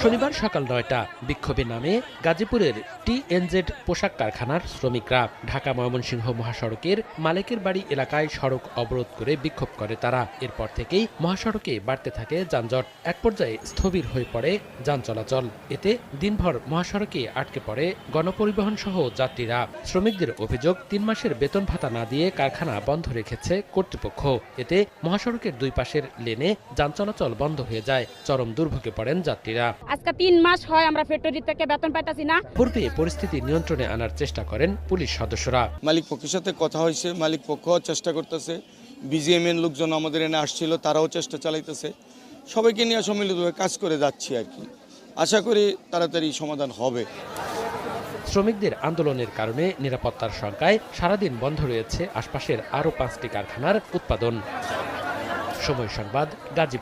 শনিবার সকাল ৯টা বিক্ষোভে নামে গাজীপুরের টিএনজেড পোশাক কারখানার শ্রমিকরা। ঢাকা ময়মনসিংহ মহাসড়কের মালেকের বাড়ি এলাকায় সড়ক অবরোধ করে বিক্ষোভ করে তারা। এরপর থেকেই মহাসড়কে বাড়তে থাকে যানজট। এক পর্যায়ে স্থবির হয়ে পড়ে যান চলাচল। এতে দিনভর মহাসড়কে আটকে পড়ে গণপরিবহন সহ যাত্রীরা। শ্রমিকদের অভিযোগ, ৩ মাসের বেতন ভাতা না দিয়ে কারখানা বন্ধ রেখেছে কর্তৃপক্ষ। এতে মহাসড়কের দুই পাশের লেনে যান চলাচল বন্ধ হয়ে যায়। চরম দুর্ভোগে পড়েন যাত্রীরা। আজকে 3 মাস হয় আমরা ফ্যাক্টরি থেকে বেতন পাইতাছি না। পূর্বে পরিস্থিতি নিয়ন্ত্রণে আনার চেষ্টা করেন পুলিশ সদস্যরা। মালিক পক্ষের সাথে কথা হয়েছে, মালিক পক্ষ চেষ্টা করতেছে, বিজিএম এর লোকজন আমাদের এনে আসছিল, তারাও চেষ্টা চালাইতেছে। সবাইকে নিয়ে সম্মিলিতভাবে কাজ করে যাচ্ছি আর কি। আশা করি তাড়াতাড়ি সমাধান হবে। শ্রমিকদের আন্দোলনের কারণে নিরাপত্তার শঙ্কায় সারাদিন বন্ধ রয়েছে আশপাশের আরও 5টি কারখানার উৎপাদন। সময় সংবাদ, গাজীপুর।